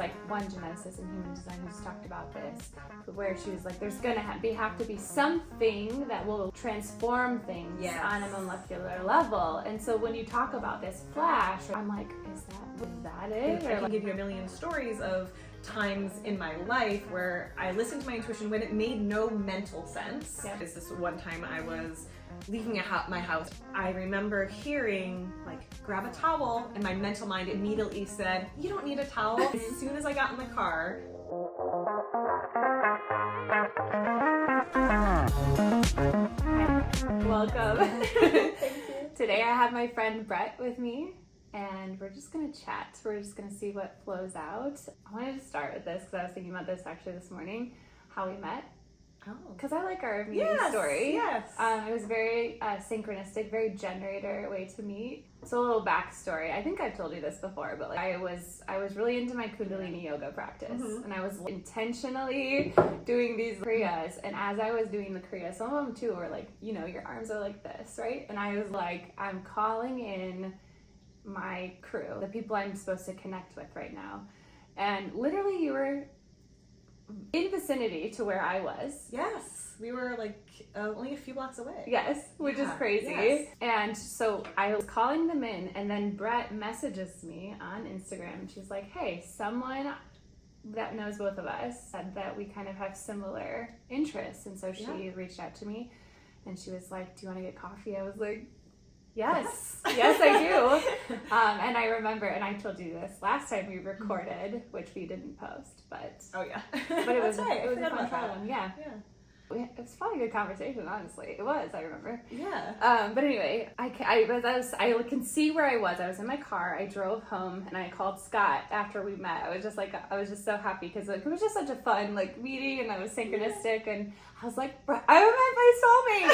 like one geneticist in human design who's talked about this, where she was like, there's gonna have to be something that will transform things on a molecular level. And so when you talk about this flash, I'm like, is that it? I can give you a million stories of times in my life where I listened to my intuition when it made no mental sense. Yeah. This one time I was leaving my house. I remember hearing like, grab a towel, and my mental mind immediately said, you don't need a towel. As soon as I got in the car, welcome. Thank you. Today I have my friend Brett with me, and we're just gonna chat. We're just gonna see what flows out. I wanted to start with this because I was thinking about this actually this morning, how we met. Oh. Because I like our meeting story. Yes. It was very synchronistic, very generator way to meet. So a little backstory. I think I've told you this before, but like I was really into my Kundalini yoga practice, and I was intentionally doing these kriyas. And as I was doing the kriyas, some of them too were like, you know, your arms are like this, right? And I was like, I'm calling in my crew, the people I'm supposed to connect with right now. And literally, you were in vicinity to where I was. Yes, we were like only a few blocks away. Yes, which is crazy. Yes. And so I was calling them in, and then Brett messages me on Instagram, and she's like, hey, someone that knows both of us said that we kind of have similar interests. And so she reached out to me, and she was like, do you want to get coffee? I was like, yes, yes, I do. And I remember, and I told you this last time we recorded, which we didn't post, but but it was right. it was a fun one. Yeah. It was probably a good conversation, honestly. It was, I remember. Yeah. But anyway, I can see where I was. I was in my car. I drove home, and I called Scott after we met. I was just so happy because like, it was just such a fun like meeting, and it was synchronistic, and I was like, I met my soulmate.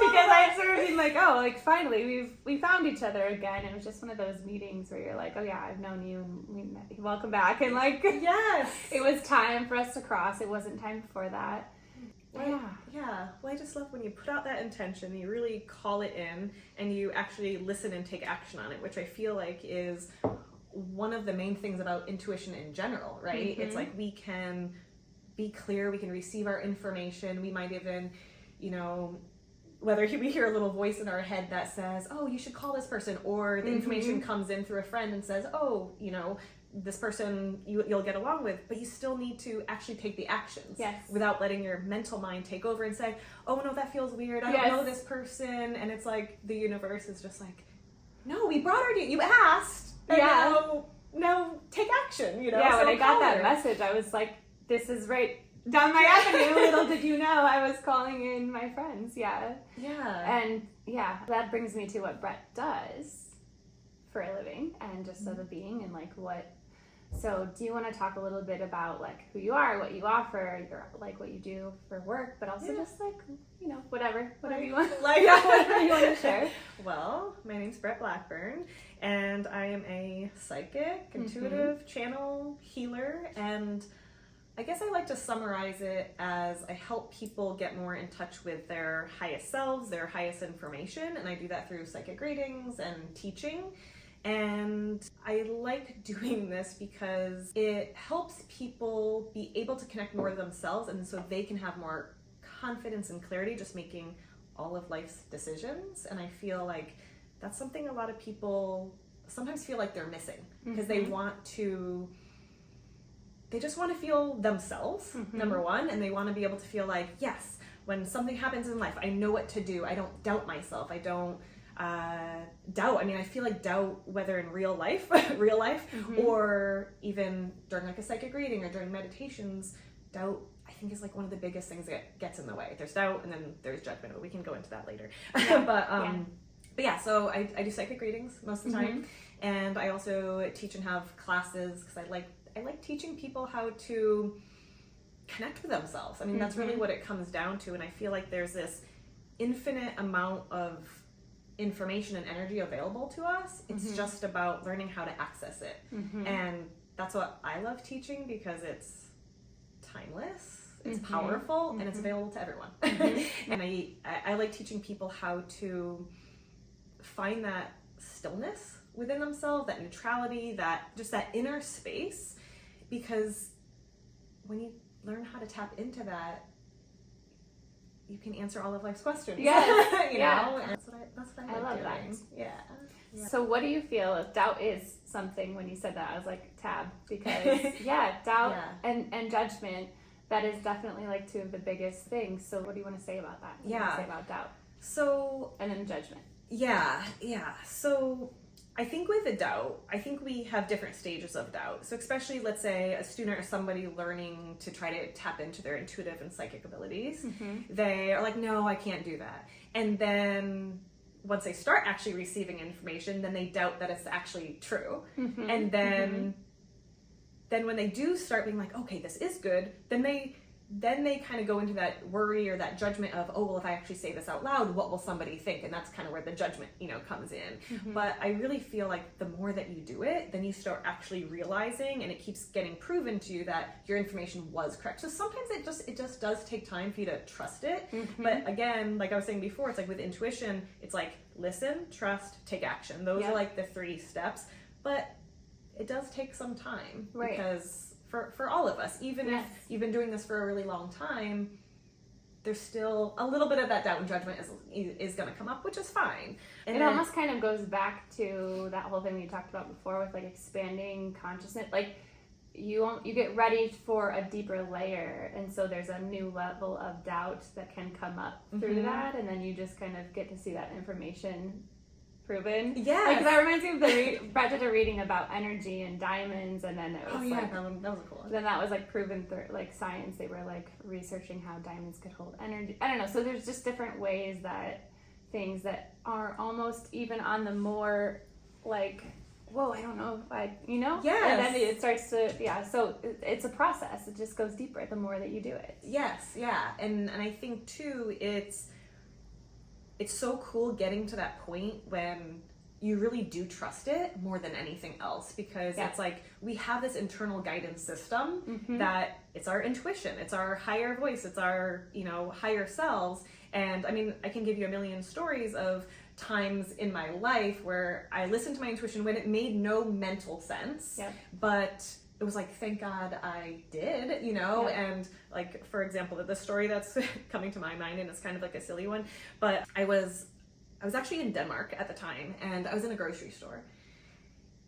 Because I sort of been like, oh, like finally we found each other again. It was just one of those meetings where you're like, oh yeah, I've known you, and welcome back, and like, yes, it was time for us to cross. It wasn't time before that. Yeah. Well, I just love when you put out that intention, you really call it in, and you actually listen and take action on it, which I feel like is one of the main things about intuition in general, right? It's like we can be clear, we can receive our information, we might even, you know, whether we hear a little voice in our head that says, oh, you should call this person, or the information comes in through a friend and says, oh, you know, this person you'll get along with, but you still need to actually take the actions without letting your mental mind take over and say, oh no, that feels weird, I don't know this person. And it's like the universe is just like, no, we brought her to you, asked, and now take action, you know. Yeah, so when I got that message, I was like, this is right down my avenue. Little did you know I was calling in my friends. And that brings me to what Brett does for a living, and just as a being, and like so do you want to talk a little bit about like who you are, what you offer, like what you do for work, but also just like, you know, whatever you want, like whatever you want to share. Well, my name's Brett Blackburn, and I am a psychic, intuitive, channel, healer, and I guess I like to summarize it as I help people get more in touch with their highest selves, their highest information, and I do that through psychic readings and teaching. And I like doing this because it helps people be able to connect more to themselves, and so they can have more confidence and clarity just making all of life's decisions. And I feel like that's something a lot of people sometimes feel like they're missing, because they just want to feel themselves, number one, and they want to be able to feel like, yes, when something happens in life, I know what to do. I don't doubt myself. I don't doubt. I mean, I feel like doubt, whether in real life, or even during like a psychic reading or during meditations, doubt, I think, is like one of the biggest things that gets in the way. There's doubt, and then there's judgment, but we can go into that later. But yeah, so I do psychic readings most of the time, and I also teach and have classes because I like teaching people how to connect with themselves. I mean, that's really what it comes down to, and I feel like there's this infinite amount of information and energy available to us. It's just about learning how to access it. And that's what I love teaching, because it's timeless, it's powerful, and it's available to everyone. And I like teaching people how to find that stillness within themselves, that neutrality, that just that inner space. Because when you learn how to tap into that, you can answer all of life's questions. Yes. you know, and that's what I love that. doing. Yeah. So what do you feel if doubt is something? When you said that, I was like, tab, because doubt and judgment, that is definitely like two of the biggest things. So what do you want to say about that? What do you want to say about doubt? So, and then judgment. Yeah. So I think with the doubt, I think we have different stages of doubt. So especially, let's say, a student or somebody learning to try to tap into their intuitive and psychic abilities, they are like, no, I can't do that. And then once they start actually receiving information, then they doubt that it's actually true. And then when they do start being like, okay, this is good, then they kind of go into that worry or that judgment of, oh, well, if I actually say this out loud, what will somebody think? And that's kind of where the judgment, comes in. But I really feel like the more that you do it, then you start actually realizing, and it keeps getting proven to you that your information was correct. So sometimes it just does take time for you to trust it. But again, like I was saying before, it's like with intuition, it's like listen, trust, take action. Those are like the 3 steps. But it does take some time, because for all of us, even if you've been doing this for a really long time, there's still a little bit of that doubt and judgment is going to come up, which is fine. And it almost kind of goes back to that whole thing we talked about before with like expanding consciousness. Like you get ready for a deeper layer, and so there's a new level of doubt that can come up through that, and then you just kind of get to see that information proven. Yeah, like that reminds me of the Brad did a reading about energy and diamonds, and then it was that was a cool one. Then that was like proven through like science. They were like researching how diamonds could hold energy. I don't know. So there's just different ways that things that are almost even on the more like, whoa, I don't know if Yes. And then it starts to So it's a process. It just goes deeper the more that you do it. Yes, yeah, and I think too it's so cool getting to that point when you really do trust it more than anything else, because it's like we have this internal guidance system that it's our intuition, it's our higher voice, it's our higher selves. And I mean, I can give you a million stories of times in my life where I listened to my intuition when it made no mental sense, but it was like, thank God I did, and like, for example, the story that's coming to my mind, and it's kind of like a silly one, but I was actually in Denmark at the time, and I was in a grocery store,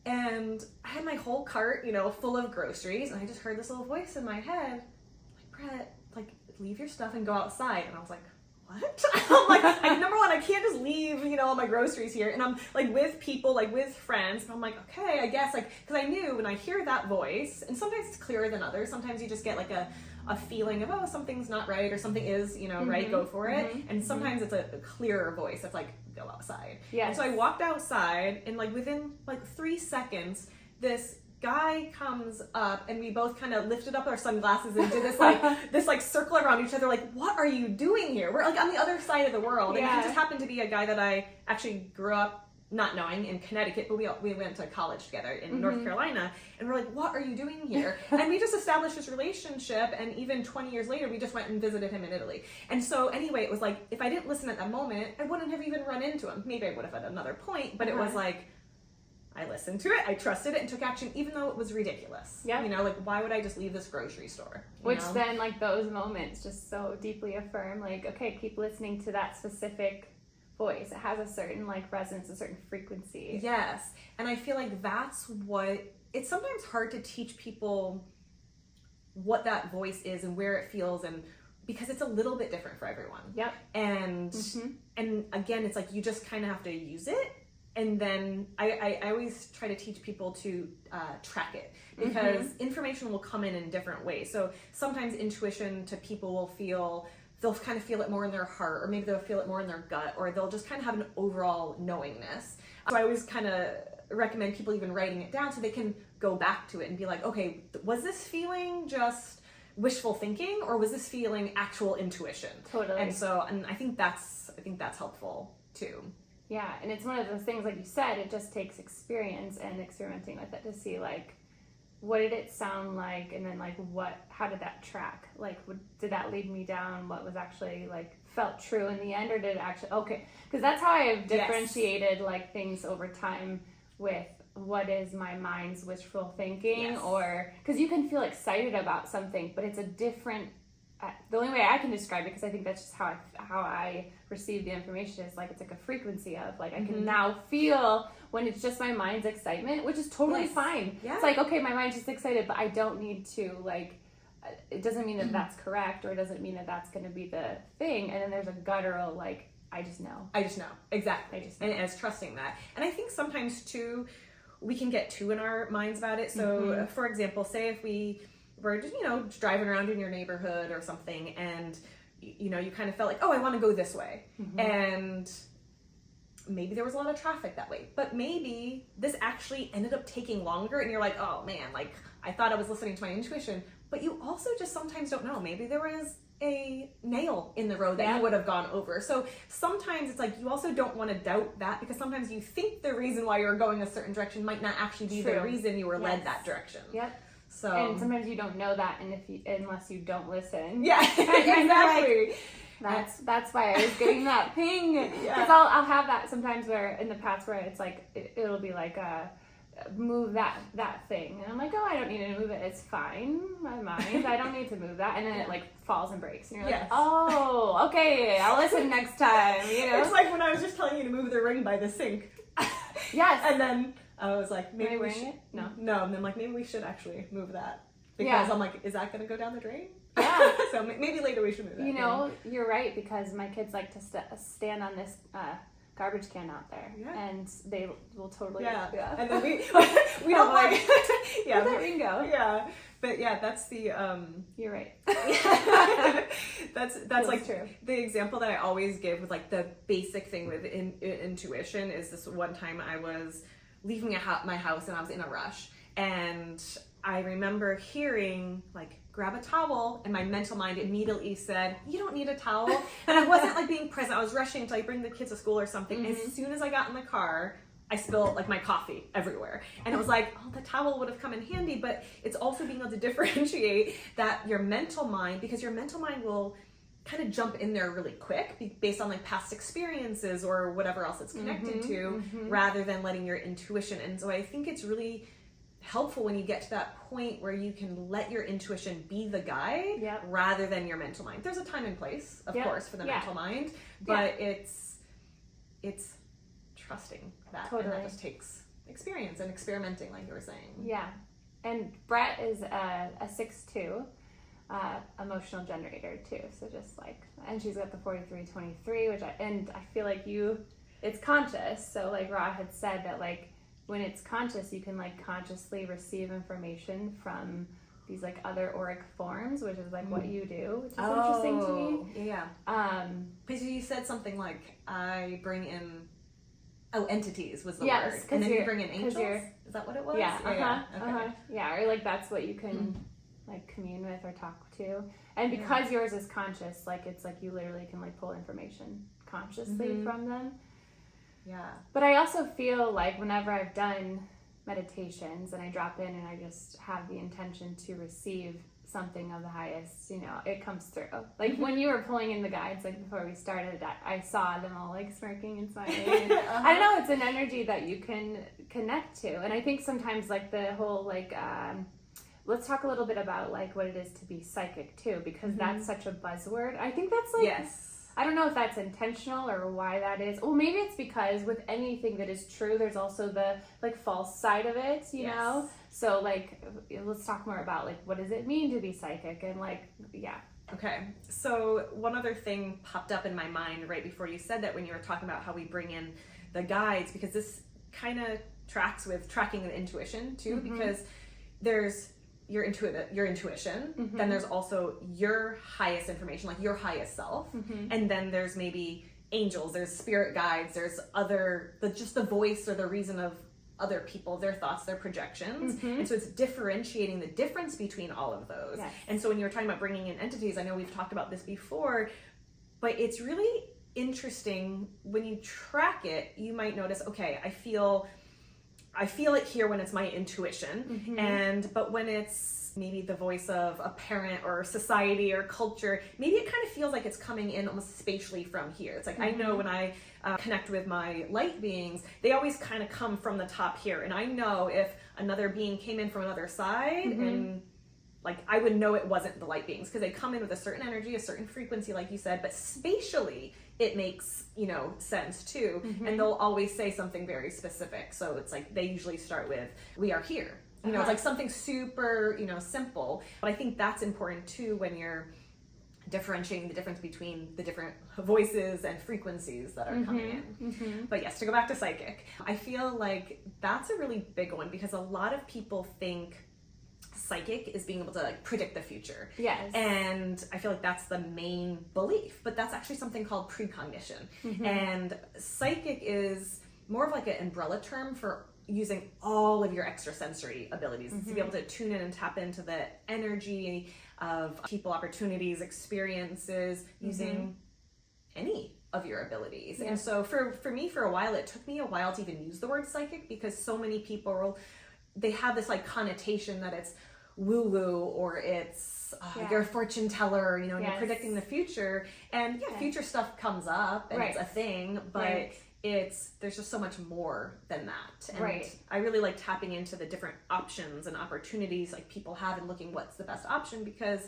and I had my whole cart, full of groceries, and I just heard this little voice in my head, like, Brett, like, leave your stuff and go outside. And I was like, what? I'm like, number one, I can't just leave, all my groceries here. And I'm like with people, like with friends. And I'm like, okay, I guess, like, because I knew when I hear that voice, and sometimes it's clearer than others. Sometimes you just get like a feeling of, oh, something's not right, or something is, right, go for it. And sometimes it's a clearer voice that's like, go outside. And so I walked outside, and like within like 3 seconds, this guy comes up, and we both kind of lifted up our sunglasses and did this like circle around each other, like, what are you doing here? We're like on the other side of the world. And he just happened to be a guy that I actually grew up not knowing in Connecticut, but we went to college together in North Carolina, and we're like, what are you doing here? And we just established this relationship, and even 20 years later, we just went and visited him in Italy. And so anyway, it was like, if I didn't listen at that moment, I wouldn't have even run into him. Maybe I would have at another point, but it was like, I listened to it, I trusted it, and took action, even though it was ridiculous. Yeah. Like, why would I just leave this grocery store? Which then, like, those moments just so deeply affirm, like, okay, keep listening to that specific voice. It has a certain, like, resonance, a certain frequency. Yes. And I feel like that's what, it's sometimes hard to teach people what that voice is and where it feels, and because it's a little bit different for everyone. Yep. And again, it's like, you just kind of have to use it. And then I always try to teach people to track it, because information will come in different ways. So sometimes intuition to people they'll kind of feel it more in their heart, or maybe they'll feel it more in their gut, or they'll just kind of have an overall knowingness. So I always kind of recommend people even writing it down so they can go back to it and be like, okay, was this feeling just wishful thinking, or was this feeling actual intuition? Totally. And I think that's helpful too. Yeah, and it's one of those things, like you said, it just takes experience and experimenting with it to see, like, what did it sound like, and then, like, how did that track? Like, did that lead me down what was actually, like, felt true in the end, or did it actually, okay, because that's how I have differentiated, like, things over time with what is my mind's wishful thinking, Yes. or because you can feel excited about something, but it's a different. The only way I can describe it, because I think that's just how I receive the information, is like it's like a frequency of like I can now feel when it's just my mind's excitement, which is totally fine. Yeah. It's like, okay, my mind's just excited, but I don't need to like. It doesn't mean that that's correct, or it doesn't mean that that's going to be the thing. And then there's a guttural like, I just know. Exactly. I just know. And it's trusting that. And I think sometimes too, we can get too in our minds about it. So for example, say if we were just, just driving around in your neighborhood or something, and you kind of felt like, oh, I want to go this way. And maybe there was a lot of traffic that way, but maybe this actually ended up taking longer, and you're like, oh man, like I thought I was listening to my intuition, but you also just sometimes don't know. Maybe there was a nail in the road that you would have gone over. So sometimes it's like you also don't want to doubt that, because sometimes you think the reason why you're going a certain direction might not actually be the reason you were led that direction. Yep. So and sometimes you don't know that, and unless you don't listen. Yeah, exactly. That's why I was getting that ping, because I'll have that sometimes where in the past where it's like it'll be like move that thing, and I'm like, oh, I don't need to move it, it's fine, my mind, I don't need to move that, and then it like falls and breaks, and you're like, oh, okay, I'll listen next time. It's like when I was just telling you to move the ring by the sink. Yes. And then I was like, maybe we should. It? No, and then like maybe we should actually move that, because I'm like, is that gonna go down the drain? Yeah. So maybe later we should move that. You're right, because my kids like to stand on this garbage can out there, and they will totally and then we don't like where'd that ring go? But that's the you're right. that's Feels like true. The example that I always give with like the basic thing with intuition is this one time I was leaving my house and I was in a rush, and I remember hearing like, grab a towel, and my mental mind immediately said, you don't need a towel. And I wasn't like being present. I was rushing to like bring the kids to school or something. As soon as I got in the car, I spilled like my coffee everywhere. And it was like, oh, the towel would have come in handy. But it's also being able to differentiate that your mental mind, because your mental mind will kind of jump in there really quick based on like past experiences or whatever else it's connected to, rather than letting your intuition. And so I think it's really helpful when you get to that point where you can let your intuition be the guide rather than your mental mind. There's a time and place, of course, for the mental mind, but it's trusting that, and that just takes experience and experimenting, like you were saying. Yeah. And Brett is a 6'2", emotional generator too. So just like, and she's got the 4323, which I feel like it's conscious. So like Ra had said that like, when it's conscious, you can like consciously receive information from these like other auric forms, which is like what you do, which is interesting to me. Yeah. Because you said something like, I bring in entities was the word, and then you bring in angels. Is that what it was? Yeah. Yeah, or like that's what you can like commune with or talk to, and because yours is conscious, like it's like you literally can like pull information consciously from them. Yeah. But I also feel like whenever I've done meditations and I drop in and I just have the intention to receive something of the highest, it comes through. Like when you were pulling in the guides, like before we started, I saw them all like smirking and smiling. And I don't know, it's an energy that you can connect to. And I think sometimes like the whole like, let's talk a little bit about like what it is to be psychic too, because that's such a buzzword. I think that's like, I don't know if that's intentional or why that is. Well, maybe it's because with anything that is true, there's also the like false side of it, you know? So like, let's talk more about like, what does it mean to be psychic? And like, Okay. So one other thing popped up in my mind right before you said that, when you were talking about how we bring in the guides, because this kind of tracks with tracking the intuition too, because there's your intuition, then there's also your highest information, like your highest self, and then there's maybe angels, there's spirit guides, there's just the voice or the reason of other people, their thoughts, their projections, and so it's differentiating the difference between all of those. And so when you were talking about bringing in entities, I know we've talked about this before, but it's really interesting when you track it. You might notice, okay, I feel it here when it's my intuition, but when it's maybe the voice of a parent or society or culture, maybe it kind of feels like it's coming in almost spatially from here. It's like, I know when I connect with my light beings, they always kind of come from the top here. And I know if another being came in from another side and like I would know it wasn't the light beings because they come in with a certain energy, a certain frequency, like you said, but spatially it makes, you know, sense too. And they'll always say something very specific. So it's like they usually start with, we are here. You know, it's like something super, you know, simple. But I think that's important too when you're differentiating the difference between the different voices and frequencies that are coming in. But yes, to go back to psychic, I feel like that's a really big one because a lot of people think psychic is being able to like predict the future. Yes. And I feel like that's the main belief, but that's actually something called precognition. And psychic is more of like an umbrella term for using all of your extrasensory abilities to be able to tune in and tap into the energy of people, opportunities, experiences, using any of your abilities. And so for me, for a while, it took me a while to even use the word psychic because so many people, they have this like connotation that it's woo-woo or it's you're a fortune teller, you know, and you're predicting the future. And future stuff comes up and it's a thing, but there's just so much more than that. And I really like tapping into the different options and opportunities like people have and looking what's the best option because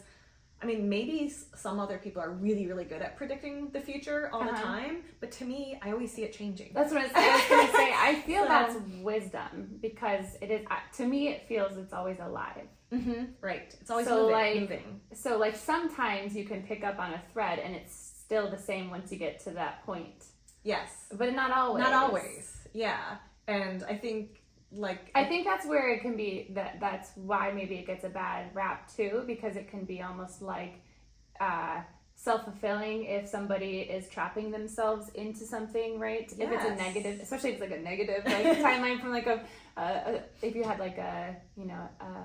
I mean, maybe some other people are really, really good at predicting the future all the time, but to me, I always see it changing. That's what I was going to say. I feel that's wisdom because it is, to me, it feels it's always alive. Right. It's always moving. So like sometimes you can pick up on a thread and it's still the same once you get to that point. Yes. But not always. Not always. Yeah. And I think that's where it can be that's why maybe it gets a bad rap too, because it can be almost like self-fulfilling if somebody is trapping themselves into something, right? If it's a negative, especially if it's like a negative like timeline from like if you had like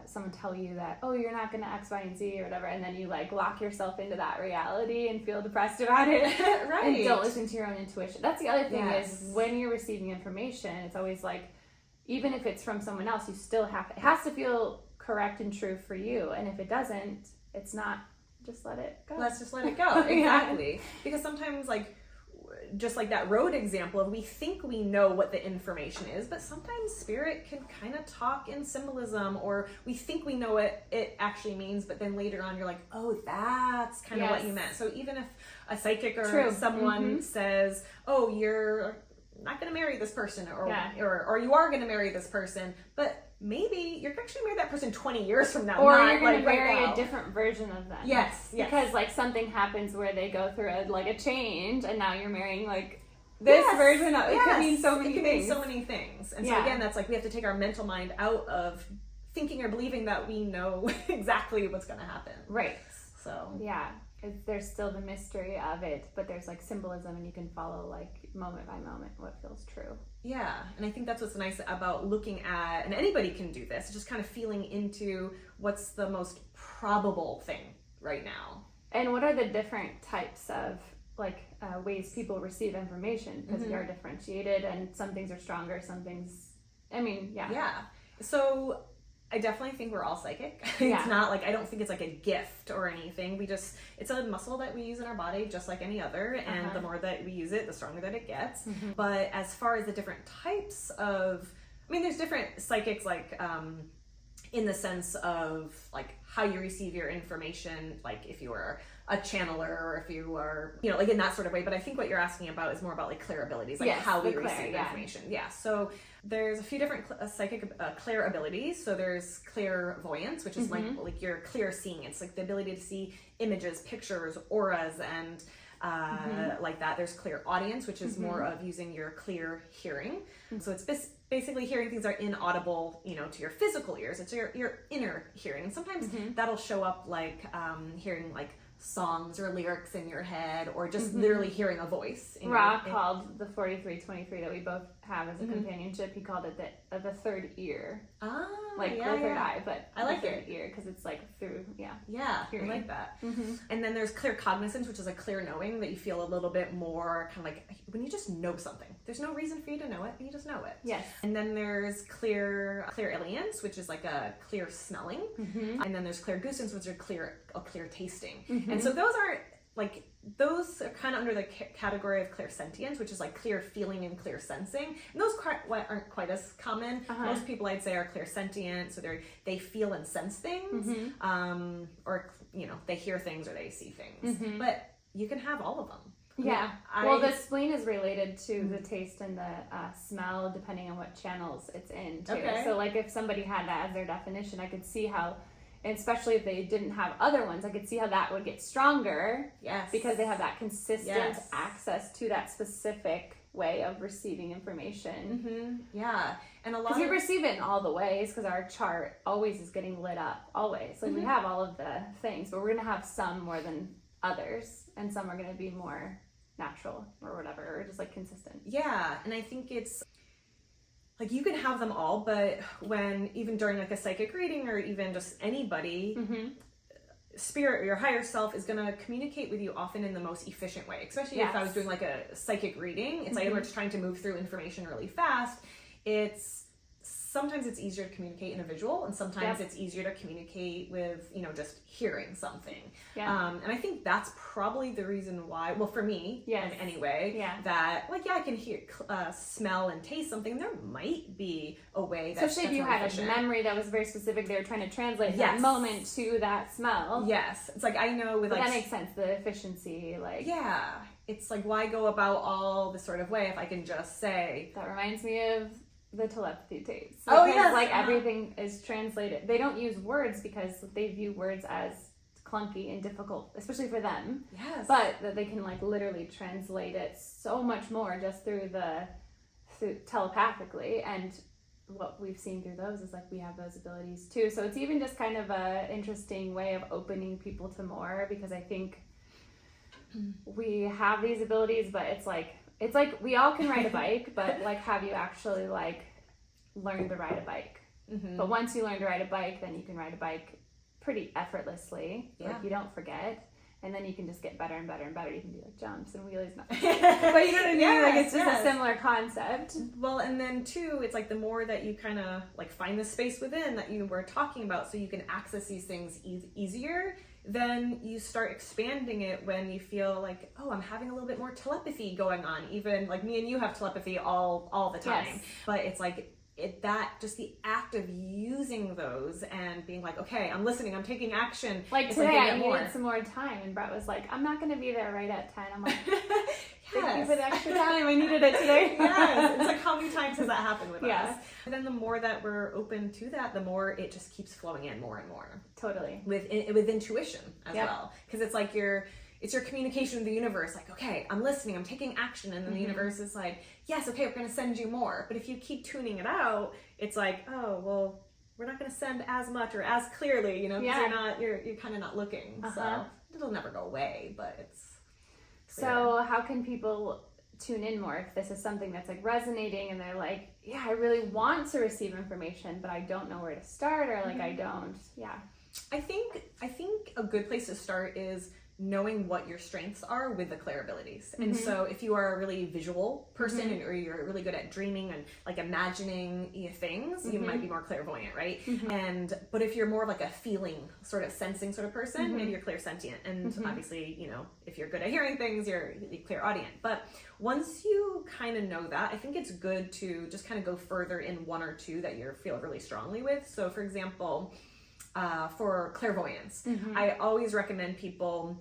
someone tell you that, oh, you're not gonna X, Y, and Z or whatever, and then you like lock yourself into that reality and feel depressed about it. And don't listen to your own intuition. That's the other thing is when you're receiving information, it's always like, even if it's from someone else, you still it has to feel correct and true for you. And if it doesn't, it's not, just let it go. Let's just let it go. Exactly. Because sometimes like, just like that road example, we think we know what the information is, but sometimes spirit can kind of talk in symbolism, or we think we know what it actually means, but then later on you're like, oh, that's kind of what you meant. So even if a psychic or someone says, oh, you're not going to marry this person or you are going to marry this person, but maybe you're actually marry that person 20 years from now, or you're going to marry a different version of them. Yes. Because like something happens where they go through a change, and now you're marrying like this version of it. Could mean so many things. Mean so many things. And so again, that's like we have to take our mental mind out of thinking or believing that we know exactly what's going to happen. Right. So there's still the mystery of it, but there's like symbolism, and you can follow like moment by moment what feels true. Yeah, and I think that's what's nice about looking at, and anybody can do this, just kind of feeling into what's the most probable thing right now. And what are the different types of ways people receive information? Because we are differentiated, and some things are stronger, some things, Yeah. So I definitely think we're all psychic. It's not like, I don't think it's like a gift or anything. It's a muscle that we use in our body just like any other. And the more that we use it, the stronger that it gets. But as far as the different types of, there's different psychics, like, in the sense of like how you receive your information, like if you are a channeler or if you are, like in that sort of way. But I think what you're asking about is more about like clair-abilities, like how we receive information. Yeah. So there's a few different psychic clair-abilities. So there's clairvoyance, which is like your clear seeing. It's like the ability to see images, pictures, auras, and like that. There's clairaudience, which is more of using your clear hearing. So it's basically hearing things that are inaudible, to your physical ears. It's your inner hearing. And sometimes that'll show up like hearing like songs or lyrics in your head, or just literally hearing a voice. Called the 4323 that we both have as a companionship, he called it the third ear. Ah, like the third eye, but I like the third it. ear because it's like through, hearing. I like that. And then there's clair-cognizance, which is a clear knowing, that you feel a little bit more kind of like when you just know something. There's no reason for you to know it, you just know it. Yes. And then there's clair-aliens, which is like a clear smelling. And then there's clair-gustance, which are clear tasting. And so those are kind of under the category of clairsentience, which is like clear feeling and clear sensing. And those aren't quite as common. Most people, I'd say, are clairsentient, so they feel and sense things, or they hear things or they see things. But you can have all of them. Yeah. Well, the spleen is related to the taste and the smell, depending on what channels it's in, too. Okay. So, like, if somebody had that as their definition, I could see how, and especially if they didn't have other ones, I could see how that would get stronger. Yes. Because they have that consistent access to that specific way of receiving information. Yeah. And a lot because we receive it in all the ways, because our chart always is getting lit up, always. Like, we have all of the things, but we're going to have some more than others, and some are going to be more natural or whatever, or just like consistent. Yeah. And I think it's like you can have them all, but when even during like a psychic reading or even just anybody, spirit or your higher self is going to communicate with you often in the most efficient way. Especially if I was doing like a psychic reading, it's like we're just trying to move through information really fast. Sometimes it's easier to communicate in a visual, and sometimes it's easier to communicate with, just hearing something. Yeah. And I think that's probably the reason why, well, for me, anyway, that, I can hear, smell and taste something. There might be a way that especially if you had a memory that was very specific, they were trying to translate that moment to that smell. Yes. It's like, I know with that makes sense, the efficiency, Yeah. It's like, why go about all this sort of way if I can just say... That reminds me of the telepathy tapes. Everything is translated. They don't use words because they view words as clunky and difficult, especially for them. Yes. But that they can literally translate it so much more just through telepathically. And what we've seen through those is we have those abilities too. So it's even just kind of a interesting way of opening people to more, because I think we have these abilities, but it's like we all can ride a bike, but have you actually learned to ride a bike? But once you learn to ride a bike, then you can ride a bike pretty effortlessly. You don't forget, and then you can just get better and better and better. You can do jumps and wheelies, but you know what I mean? It's just a similar concept. Well, and then too, it's the more that you kind of find the space within that you were talking about, so you can access these things easier. Then you start expanding it when you feel I'm having a little bit more telepathy going on. Even me and you have telepathy all the time. Yes. But it's just the act of using those and being okay, I'm listening, I'm taking action. Today, I needed some more time, and Brett was I'm not going to be there right at 10. I'm thank you for the extra time. I needed it today. Yes. It's how many times has that happened with us? And then the more that we're open to that, the more it just keeps flowing in more and more. Totally. With intuition as well. Because it's it's your communication with the universe. Okay, I'm listening, I'm taking action. And then the universe is yes, okay, we're going to send you more. But if you keep tuning it out, it's oh, well, we're not going to send as much or as clearly, because you're kind of not looking. So it'll never go away, but it's clear. So how can people tune in more if this is something that's resonating and they're I really want to receive information, but I don't know where to start, or I don't. I think a good place to start is knowing what your strengths are with the clair-abilities. And so if you are a really visual person or you're really good at dreaming and imagining things, you might be more clairvoyant, right? But if you're more of a feeling sort of sensing sort of person, maybe you're clairsentient. And obviously, if you're good at hearing things, you're clairaudient. But once you kind of know that, I think it's good to just kind of go further in one or two that you feel really strongly with. So for example, for clairvoyance, I always recommend people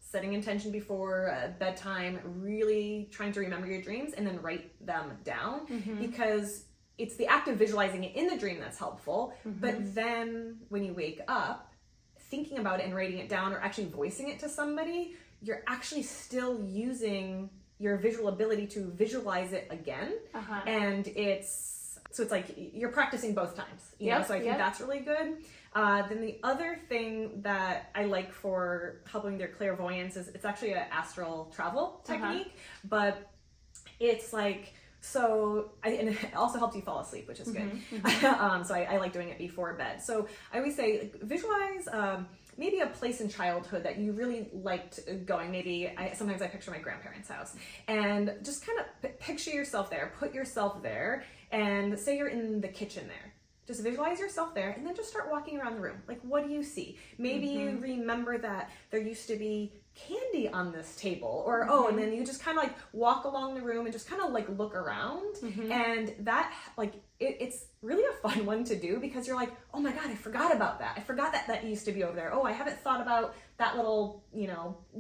setting intention before bedtime, really trying to remember your dreams and then write them down, because it's the act of visualizing it in the dream that's helpful. But then when you wake up, thinking about it and writing it down or actually voicing it to somebody, you're actually still using your visual ability to visualize it again. And it's you're practicing both times, so I think that's really good. Then the other thing that I like for helping their clairvoyance is it's actually an astral travel technique, but it's and it also helps you fall asleep, which is good. So I like doing it before bed. So I always say, like, visualize maybe a place in childhood that you really liked going. Maybe sometimes I picture my grandparents' house, and just kind of picture yourself there, put yourself there, and say you're in the kitchen there. Just visualize yourself there, and then just start walking around the room. Like, what do you see? Maybe you remember that there used to be candy on this table, or and then you just kind of like walk along the room and just kind of like look around, and that, like, it's really a fun one to do, because you're like, oh my god, I forgot about that. I forgot that used to be over there. Oh, I haven't thought about that little,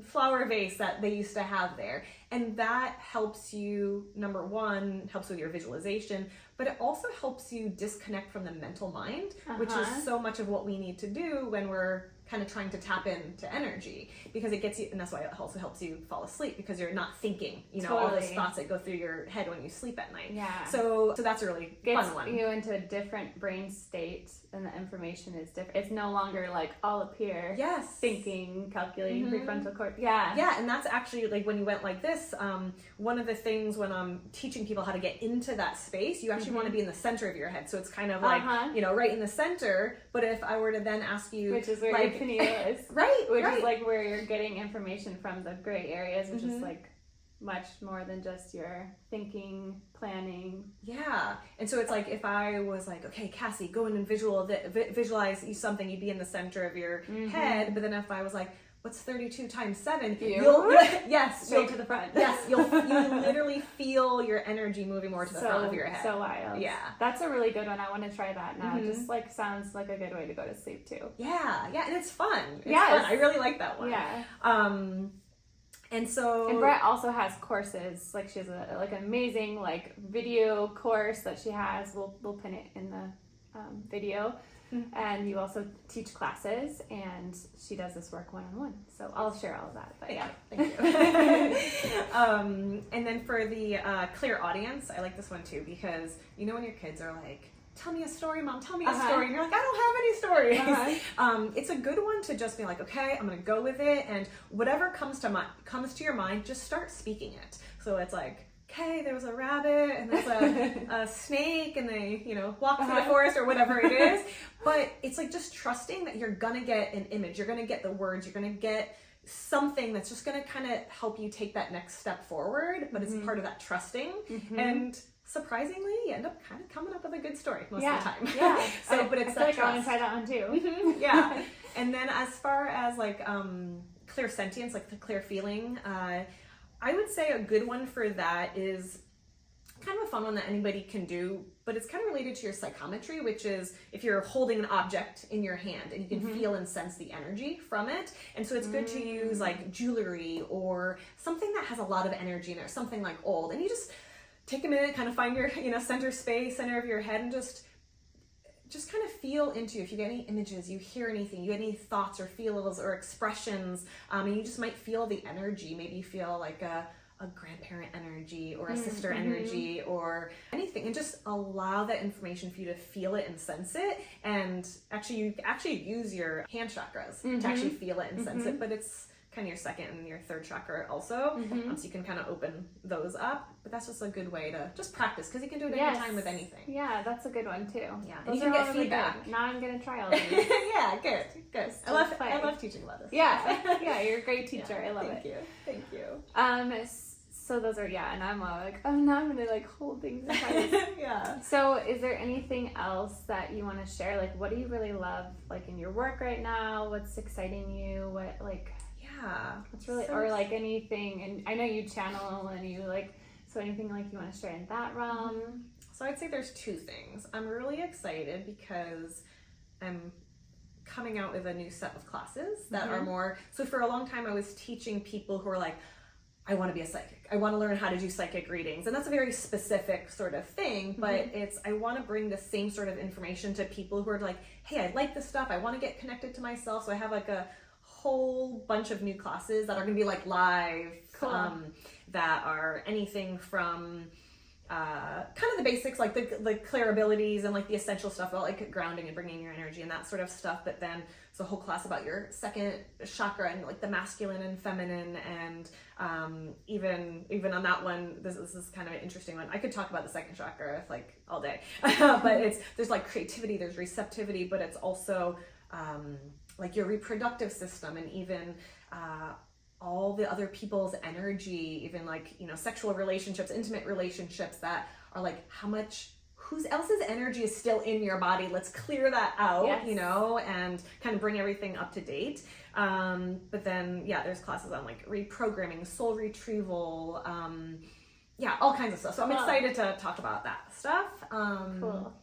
flower vase that they used to have there. And that helps you, number one, helps with your visualization, but it also helps you disconnect from the mental mind, which is so much of what we need to do when we're kind of trying to tap into energy, because it gets you, and that's why it also helps you fall asleep, because you're not thinking, all those thoughts that go through your head when you sleep at night. Yeah. So that's a really fun one. Gets you into a different brain state, and the information is different. It's no longer like all up here. Yes. Thinking, calculating, prefrontal cortex. Yeah. Yeah, and that's actually, like, when you went like this, one of the things when I'm teaching people how to get into that space, you actually want to be in the center of your head. So it's kind of like, right in the center. But if I were to then ask you, which is where your pineal is. Right. Which is like where you're getting information from the gray areas, which is like much more than just your thinking, planning. Yeah. And so it's like, if I was like, okay, Cassie, go in and visualize something, you'd be in the center of your head. But then if I was like, what's 32 times 7? Yes. Straight to the front. Yes. You literally feel your energy moving more to the front of your head. So wild. Yeah. That's a really good one. I want to try that now. Just like sounds like a good way to go to sleep too. Yeah. Yeah. And it's fun. It's fun. I really like that one. Yeah. And Brett also has courses. Like, she has an amazing like video course that she has. We'll pin it in the video. And you also teach classes, and she does this work one-on-one. So I'll share all of that. But yeah, thank you. And then for the clear audience, I like this one too, because when your kids are like, tell me a story, Mom, tell me a story. And you're like, I don't have any stories. It's a good one to just be like, okay, I'm going to go with it. And whatever comes to your mind, just start speaking it. So it's like, okay, there was a rabbit and there's a snake, and they, walk through the forest, or whatever it is. But it's like just trusting that you're going to get an image. You're going to get the words. You're going to get something that's just going to kind of help you take that next step forward. But it's part of that trusting. And surprisingly, you end up kind of coming up with a good story most of the time. Yeah. But it's I that feel like I want to try that one too. Yeah. And then as far as like clear sentience, like the clear feeling, I would say a good one for that is kind of a fun one that anybody can do, but it's kind of related to your psychometry, which is if you're holding an object in your hand and you can feel and sense the energy from it. And so it's good to use like jewelry or something that has a lot of energy in it, something like old. And you just take a minute, kind of find your center space, center of your head, and just kind of feel into, if you get any images, you hear anything, you get any thoughts or feels or expressions, and you just might feel the energy. Maybe you feel like a grandparent energy or a sister energy or anything, and just allow that information for you to feel it and sense it. And you use your hand chakras to actually feel it and sense it, but it's kind of your second and your third chakra also, so you can kind of open those up. But that's just a good way to just practice, because you can do it any time with anything. Yeah, that's a good one too. Yeah, and you can get feedback. Good. Now I'm gonna try all these. Yeah, good. I love teaching about this. Yeah, you're a great teacher. I love it. Thank you. So those are, and I'm all like, oh, now I'm gonna like hold things in place. Yeah. So is there anything else that you want to share? Like, what do you really love, like, in your work right now? What's exciting you? What, like, what's really, or like anything? And I know you channel and you like, so anything like you want to share in that realm? So I'd say there's two things. I'm really excited because I'm coming out with a new set of classes that are more, so for a long time I was teaching people who are like, I want to be a psychic. I want to learn how to do psychic readings. And that's a very specific sort of thing, but I want to bring the same sort of information to people who are like, hey, I like this stuff. I want to get connected to myself. So I have like a whole bunch of new classes that are going to be like live, that are anything from kind of the basics, like the clair-abilities and like the essential stuff about like grounding and bringing your energy and that sort of stuff. But then it's a whole class about your second chakra and like the masculine and feminine, and even on that one, this is kind of an interesting one. I could talk about the second chakra like all day, but there's like creativity, there's receptivity, but it's also like your reproductive system, and even all the other people's energy, even like, you know, sexual relationships, intimate relationships that are like, whose else's energy is still in your body? Let's clear that out, Yes. you know, and kind of bring everything up to date. But then, yeah, there's classes on like reprogramming, soul retrieval, all kinds of stuff. So I'm excited to talk about that stuff. Cool.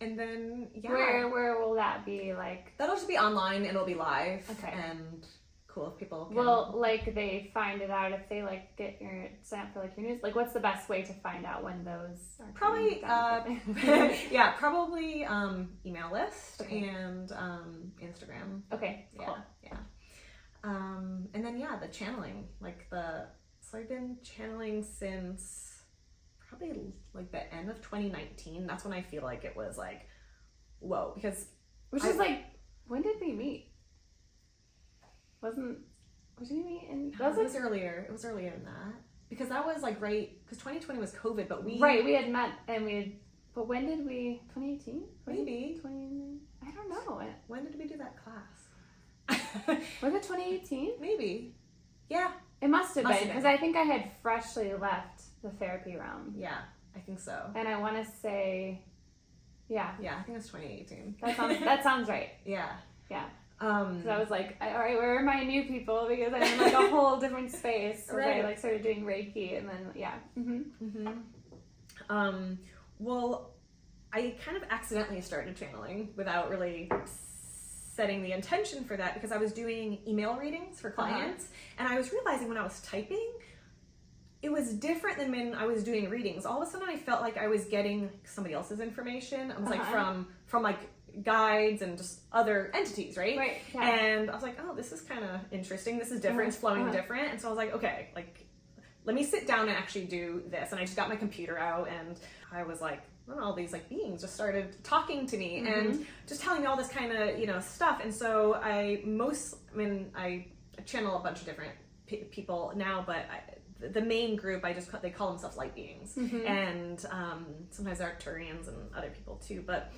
And then, yeah. Where will that be? Like, that'll just be online and it'll be live. Okay. And cool if people can. Well, like, they find it out if they like sign up for like your news. Like, what's the best way to find out when those are probably probably email list. Okay. And Instagram. Okay, cool. Yeah. And then the channeling, so I've been channeling since probably like the end of 2019. That's when I feel like it was like, whoa, because is like, when did we meet? What did we meet in? No, it was earlier. It was earlier than that, because that was like because 2020 was COVID, but we had met and but when did we? 2018? Maybe 20. I don't know. When did we do that class? Was it 2018? Maybe. Yeah. It must have been, because I think I had freshly left the therapy realm. Yeah, I think so. And I want to say, yeah. Yeah, I think it was 2018. That sounds right. Yeah. Yeah. So I was like, all right, where are my new people? Because I'm in like a whole different space. So right. I like started doing Reiki, and then Well, I kind of accidentally started channeling without really setting the intention for that, because I was doing email readings for clients, and I was realizing when I was typing, it was different than when I was doing readings. All of a sudden I felt like I was getting somebody else's information. I was like from like guides and just other entities, right? Right. Yeah. And I was like, oh, this is kind of interesting. This is different. It's flowing different. And so I was like, okay, like, let me sit down and actually do this. And I just got my computer out, and I was like, all these like beings just started talking to me and just telling me all this kind of, you know, stuff. And so I channel a bunch of different people now, but the main group, they call themselves light beings. And sometimes they're Arcturians and other people too, but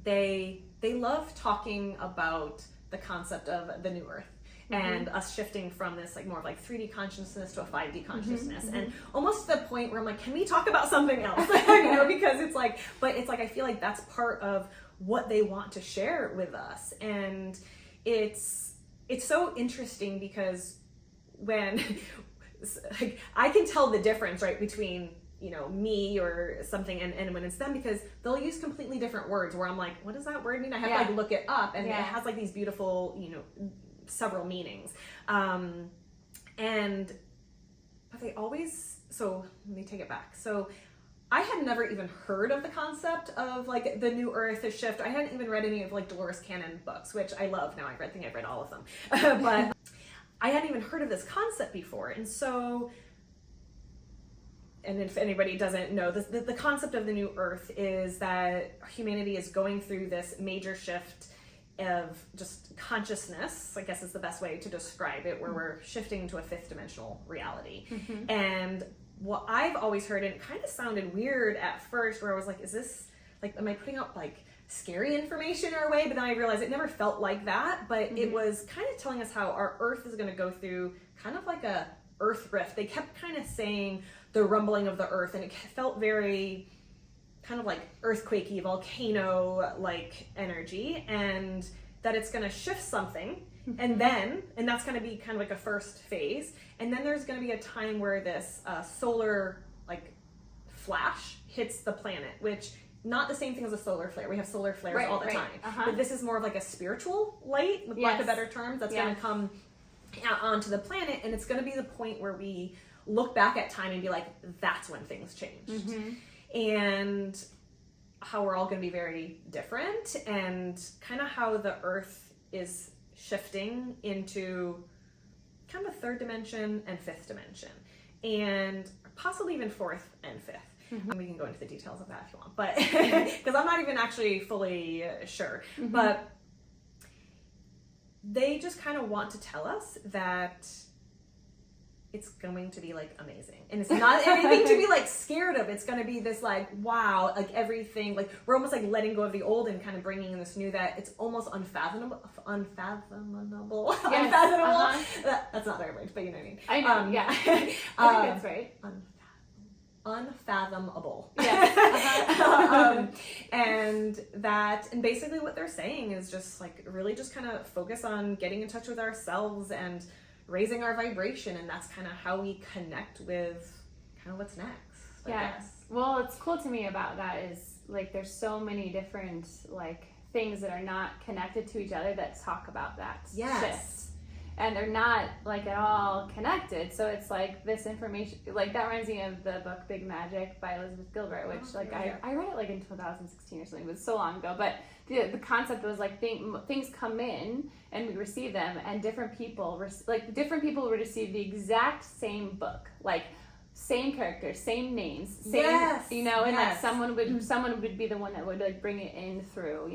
they love talking about the concept of the new earth and us shifting from this like more of like 3D consciousness to a 5D consciousness, and almost to the point where I'm like, can we talk about something else? You know, because it's like I feel like that's part of what they want to share with us. And it's so interesting, because when like, I can tell the difference, right, between, you know, me or something and when it's them, because they'll use completely different words where I'm like, what does that word mean? I have to like look it up, and it has like these beautiful, you know, several meanings. But they always, so let me take it back. So I had never even heard of the concept of like the new earth, the shift. I hadn't even read any of like Dolores Cannon books, which I love now. I think I've read all of them. But I hadn't even heard of this concept before. And so, and if anybody doesn't know, the concept of the new earth is that humanity is going through this major shift of just consciousness, I guess is the best way to describe it, where we're shifting to a fifth dimensional reality. And what I've always heard, and it kind of sounded weird at first, where I was like, is this, like, am I putting out like scary information our way? But then I realized it never felt like that, but it was kind of telling us how our earth is going to go through kind of like a earth rift. They kept kind of saying the rumbling of the earth, and it felt very kind of like earthquakey, volcano like energy, and that it's going to shift something, and that's going to be kind of like a first phase, and then there's going to be a time where this solar like flash hits the planet, which not the same thing as a solar flare. We have solar flares all the time, but this is more of like a spiritual light, with lack of better terms, that's going to come onto the planet, and it's going to be the point where we look back at time and be like, that's when things changed. And how we're all going to be very different, and kind of how the earth is shifting into kind of a third dimension and fifth dimension, and possibly even fourth and fifth. And we can go into the details of that if you want, but because I'm not even actually fully sure. But they just kind of want to tell us that it's going to be like amazing, and it's not anything to be like scared of. It's going to be this like, wow, like everything, like we're almost like letting go of the old and kind of bringing in this new, that it's almost unfathomable. That's not the right word, but you know what I mean. I know. Yeah. I think that's right. Unfathomable. Yes. And basically what they're saying is just like really just kind of focus on getting in touch with ourselves and raising our vibration, and that's kind of how we connect with kind of what's next. I guess. Well, what's cool to me about that is like there's so many different like things that are not connected to each other that talk about that shift. And they're not like at all connected. So it's like this information, like that reminds me of the book Big Magic by Elizabeth Gilbert, which I read it like in 2016 or something. It was so long ago. But the concept was like things come in and we receive them, and different people would receive the exact same book, like same characters, same names, same, and like someone would be the one that would like bring it in through,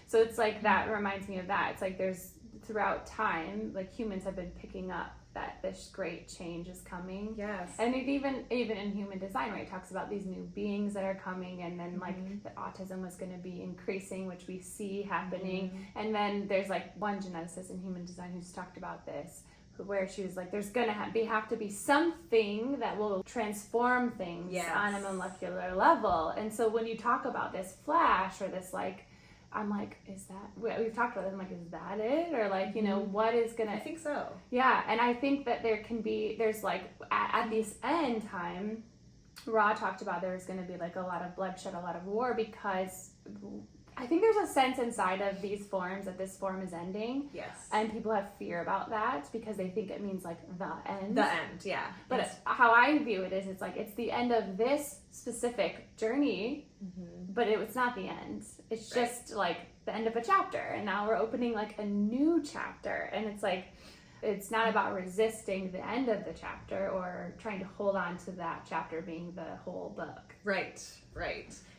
So it's like that reminds me of that. It's like there's throughout time, like humans have been picking up that this great change is coming. Yes. And it even in human design, right, it talks about these new beings that are coming, and then like the autism was going to be increasing, which we see happening. And then there's like one geneticist in human design who's talked about this, where she was like, there's going to have to be something that will transform things on a molecular level. And so when you talk about this flash or this like, I'm like, is that, we've talked about it, I'm like, is that it? Or like, what is gonna... I think so. Yeah, and I think that there's like, at this end time, Ra talked about there's gonna be like a lot of bloodshed, a lot of war, because I think there's a sense inside of these forms that this form is ending. Yes. And people have fear about that because they think it means like the end. The end, yeah. But how I view it is, it's like, it's the end of this specific journey, but it's not the end. It's just like the end of a chapter, and now we're opening like a new chapter, and it's like, it's not about resisting the end of the chapter or trying to hold on to that chapter being the whole book. Right.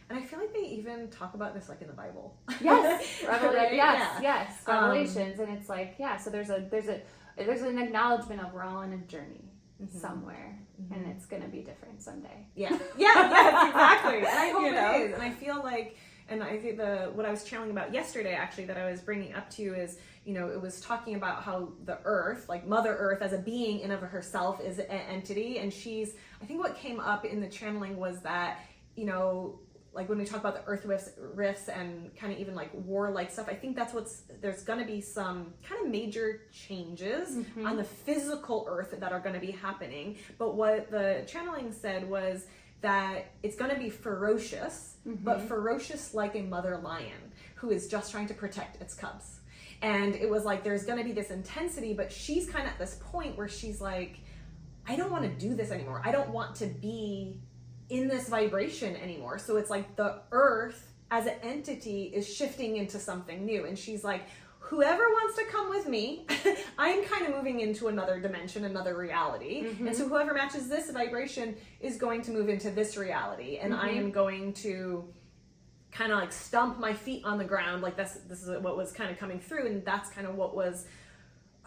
And I feel like they even talk about this like in the Bible. Yes, right? yes, Revelations, and it's like, so there's an acknowledgement of we're all on a journey somewhere, and it's gonna be different someday. Yes, exactly. And I hope it is. And I feel like, and I think what I was channeling about yesterday, actually, that I was bringing up to you is, it was talking about how the Earth, like Mother Earth as a being in of herself, is an entity, and I think what came up in the channeling was that, like when we talk about the earth rifts and kind of even like war-like stuff, I think there's going to be some kind of major changes on the physical earth that are going to be happening. But what the channeling said was that it's going to be ferocious, but ferocious like a mother lion who is just trying to protect its cubs. And it was like, there's going to be this intensity, but she's kind of at this point where she's like, I don't want to do this anymore. I don't want to be in this vibration anymore. So it's like the earth as an entity is shifting into something new. And she's like, whoever wants to come with me, I'm kind of moving into another dimension, another reality. And so whoever matches this vibration is going to move into this reality. And I am going to kind of like stomp my feet on the ground. Like this is what was kind of coming through. And that's kind of what was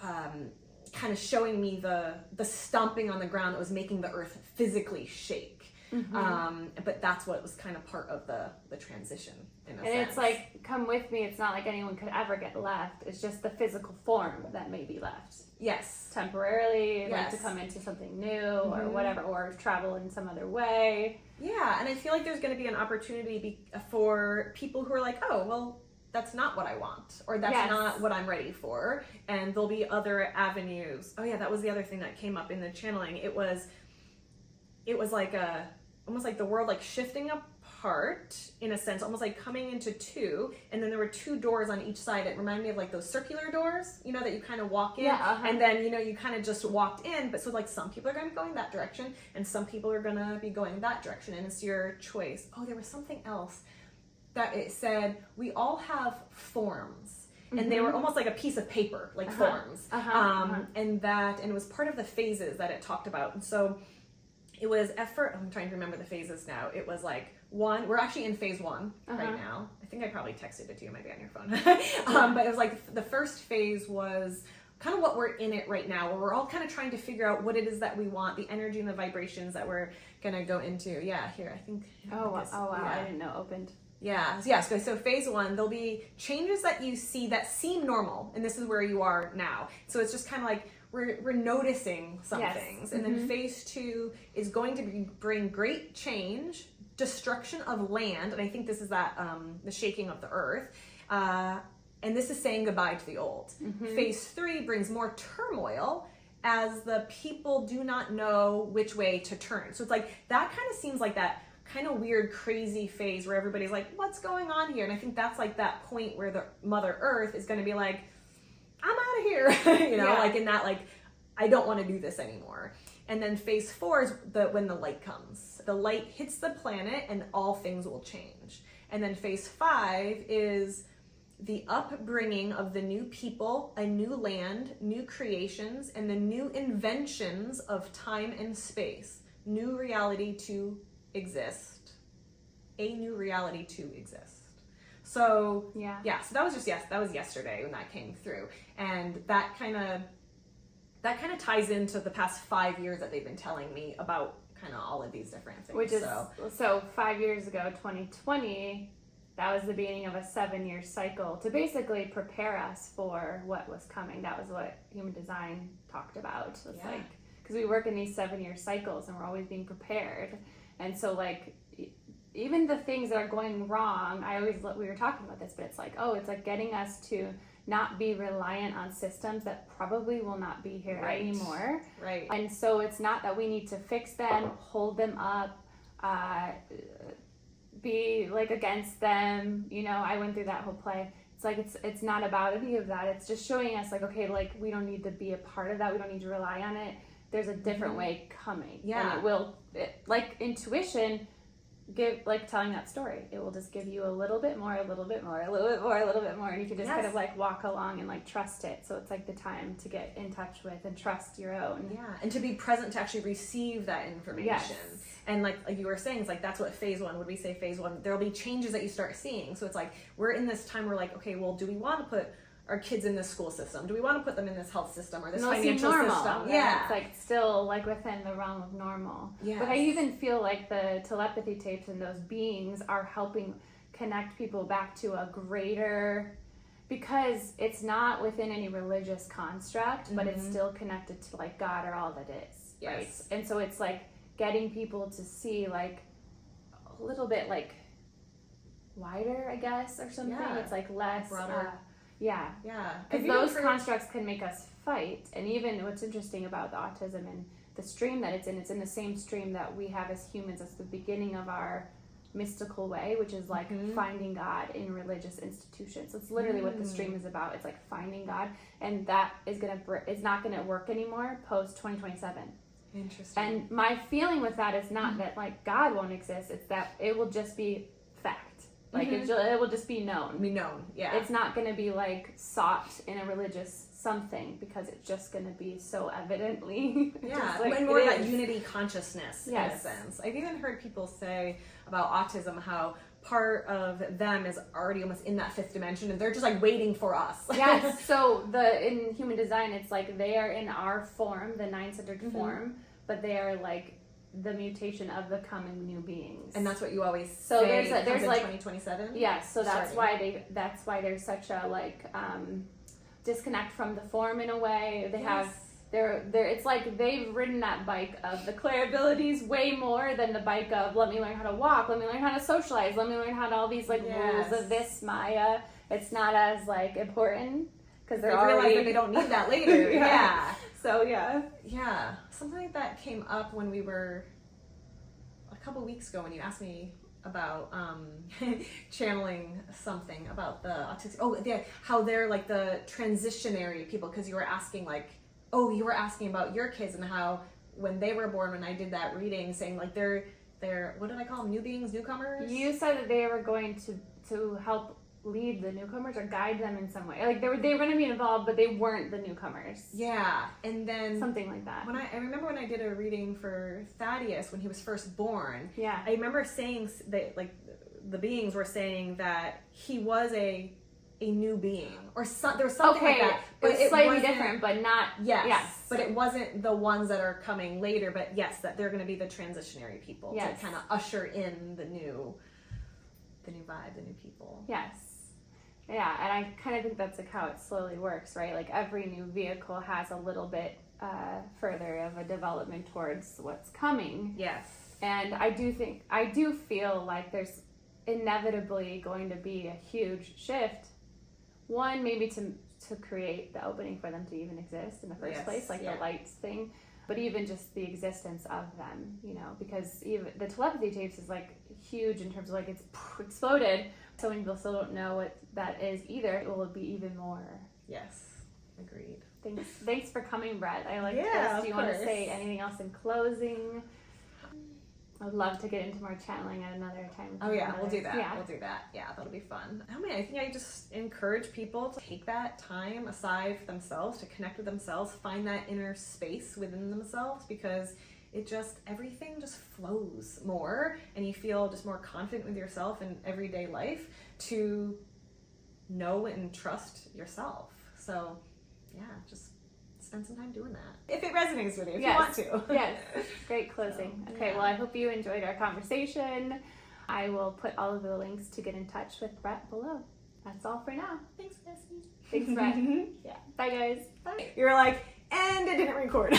kind of showing me the stomping on the ground that was making the earth physically shake. But that's what was kind of part of the transition in a sense. It's like, come with me. It's not like anyone could ever get left. It's just the physical form that may be left. Yes. Temporarily, like to come into something new or whatever, or travel in some other way. Yeah, and I feel like there's going to be an opportunity for people who are like, oh, well, that's not what I want, or that's not what I'm ready for. And there'll be other avenues. Oh yeah, that was the other thing that came up in the channeling. It was like almost like the world like shifting apart in a sense, almost like coming into two, and then there were two doors on each side. It reminded me of like those circular doors, that you kind of walk in, and then you kind of just walked in. But so like some people are going to be going that direction, and some people are going to be going that direction, and it's your choice. Oh, there was something else that it said, we all have forms. And they were almost like a piece of paper, like forms. And it was part of the phases that it talked about. And so it was effort. I'm trying to remember the phases now. It was like we're actually in phase 1 right now. I think I probably texted it to you, maybe on your phone. But it was like the first phase was kind of what we're in it right now, where we're all kind of trying to figure out what it is that we want, the energy and the vibrations that we're gonna go into. Yeah, here, I think. Oh wow, yeah. I didn't know it opened. Yeah. So phase 1, there'll be changes that you see that seem normal, and this is where you are now. So it's just kind of like we're noticing some things, and then phase 2 is going to bring great change, destruction of land, and I think this is that the shaking of the earth. And this is saying goodbye to the old. Phase 3 brings more turmoil as the people do not know which way to turn. So it's like, that kind of seems like that kind of weird, crazy phase where everybody's like, what's going on here? And I think that's like that point where the Mother Earth is going to be like, I'm out of here, you know, like in that, like, I don't want to do this anymore. And then phase 4 is when the light comes. The light hits the planet and all things will change. And then phase 5 is the upbringing of the new people, a new land, new creations, and the new inventions of time and space. New reality to exist. A new reality to exist. So so that was yesterday when that came through, and that kind of ties into the past 5 years that they've been telling me about kind of all of these different things. Which is so 5 years ago, 2020. That was the beginning of a 7-year cycle to basically prepare us for what was coming. That was what human design talked about. It's like, because we work in these 7-year cycles and we're always being prepared. And so like, even the things that are going wrong, we were talking about this, but it's like, it's like getting us to not be reliant on systems that probably will not be here anymore. Right. And so it's not that we need to fix them, hold them up, be like against them. You know, I went through that whole play. It's like it's not about any of that. It's just showing us like, okay, like we don't need to be a part of that. We don't need to rely on it. There's a different way coming. Yeah. And it will, like intuition, telling that story. It will just give you a little bit more, a little bit more, a little bit more, a little bit more, and you can just kind of like walk along and like trust it. So it's like the time to get in touch with and trust your own. Yeah, and to be present to actually receive that information. Yes. And like you were saying, it's like that's what phase 1, would we say phase 1, there'll be changes that you start seeing. So it's like we're in this time where like, okay, well, do we want to put our kids in this school system? Do we want to put them in this health system or this financial system? Yeah. It's like still like within the realm of normal. Yes. But I even feel like the telepathy tapes and those beings are helping connect people back to a greater, because it's not within any religious construct, but it's still connected to like God or all that is. Yes. Right? And so it's like getting people to see like a little bit like wider, I guess, or something. Yeah. It's like less broader. Because those constructs can make us fight. And even what's interesting about the autism and the stream that it's in the same stream that we have as humans. It's the beginning of our mystical way, which is like finding God in religious institutions. So it's literally what the stream is about. It's like finding God, and that is not gonna work anymore post 2027. Interesting. And my feeling with that is not that like God won't exist. It's that it will just be fact. Like it will just be known. It's not going to be like sought in a religious something, because it's just going to be so evidently. Like more that unity consciousness in a sense. I've even heard people say about autism how part of them is already almost in that 5th dimension, and they're just like waiting for us. Yes. So in human design, it's like they are in our form, the 9-centered form, but they are like the mutation of the coming new beings. And that's what you always say. There's like 2027. Yes. So that's why there's such a like disconnect from the form in a way. They have it's like they've ridden that bike of the clair-abilities way more than the bike of let me learn how to walk, let me learn how to socialize, let me learn how to all these like rules of this Maya. It's not as like important because they realize that they don't need that later. So something like that came up when we were a couple weeks ago when you asked me about channeling something about the autistic. How they're like the transitionary people, because you were asking about your kids and how when they were born, when I did that reading, saying like they're what did I call them? New beings, newcomers? You said that they were going to help lead the newcomers or guide them in some way. Like they were going to be involved, but they weren't the newcomers. Yeah, and then something like that. When I remember when I did a reading for Thaddeus when he was first born. Yeah, I remember saying that like the beings were saying that he was a new being or there was something like that. But it's slightly different, but not. Yes, but it wasn't the ones that are coming later. But yes, that they're going to be the transitionary people to kind of usher in the new vibe, the new people. Yes. Yeah, and I kind of think that's like how it slowly works, right? Like every new vehicle has a little bit further of a development towards what's coming. Yes. And I do feel like there's inevitably going to be a huge shift. One, maybe to create the opening for them to even exist in the first place, like the lights thing. But even just the existence of them, you know, because even the telepathy tapes is like huge in terms of like it's exploded. So many people still don't know what that is either. It will be even more. Yes, agreed. Thanks for coming, Brett. I like this. Do you want to say anything else in closing? I'd love to get into more channeling at another time. Oh yeah, we'll do that. Yeah. We'll do that. Yeah, that'll be fun. I mean, I think I just encourage people to take that time aside for themselves, to connect with themselves, find that inner space within themselves, because everything just flows more and you feel just more confident with yourself in everyday life to know and trust yourself. So yeah, just spend some time doing that. If it resonates with you, if you want to. Yes, great closing. Okay, well, I hope you enjoyed our conversation. I will put all of the links to get in touch with Brett below. That's all for now. Thanks, Bessie. Thanks, Brett. Yeah. Bye, guys. Bye. You're like, and it didn't record.